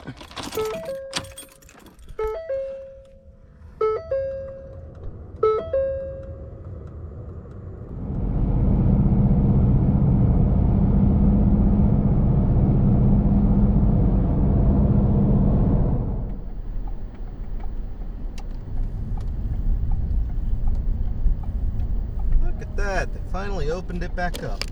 Look at that. They finally opened it back up.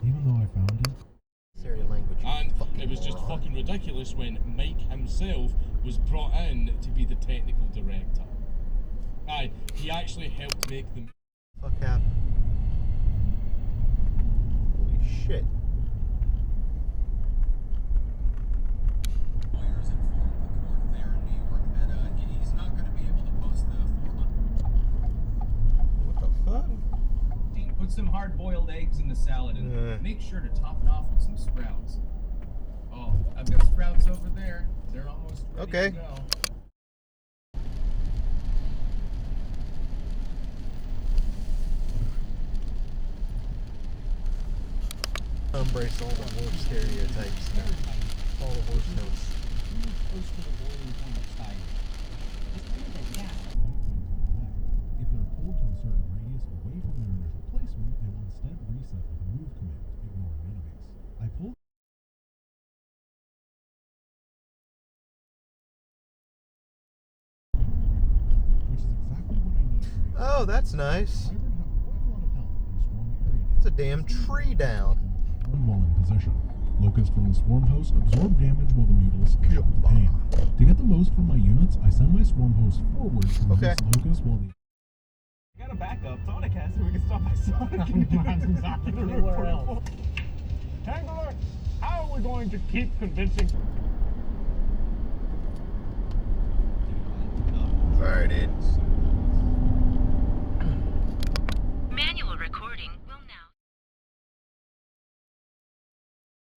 Even though I found it. Language, and it was just fucking ridiculous when Mike himself was brought in to be the technical director. Aye, he actually helped make the... Fuck happened? Holy shit. Lawyers informed the court there in New York that he's not going to be able to post the 400. What the fuck? Dean, put some hard-boiled eggs in the salad and make sure to top it off with some sprouts. Oh, I've got sprouts over there. They're almost ready to go. Embrace all the horse stereotypes. All the horse notes. If they're pulled to a certain radius away from their initial placement, they will instead reset with a move command, ignoring enemies. I pulled which is exactly what I need. Oh, that's nice. Hybrid have quite a lot of health and strong area. It's a damn tree down. While in position. Locusts from the swarm host absorb damage while the Mutalist is in pain. To get the most from my units, I send my swarm host forward to reduce locusts while the... I got a backup Sonic has so we can stop by Sonic anywhere else. Tangler, how are we going to keep convincing... Alright, dude.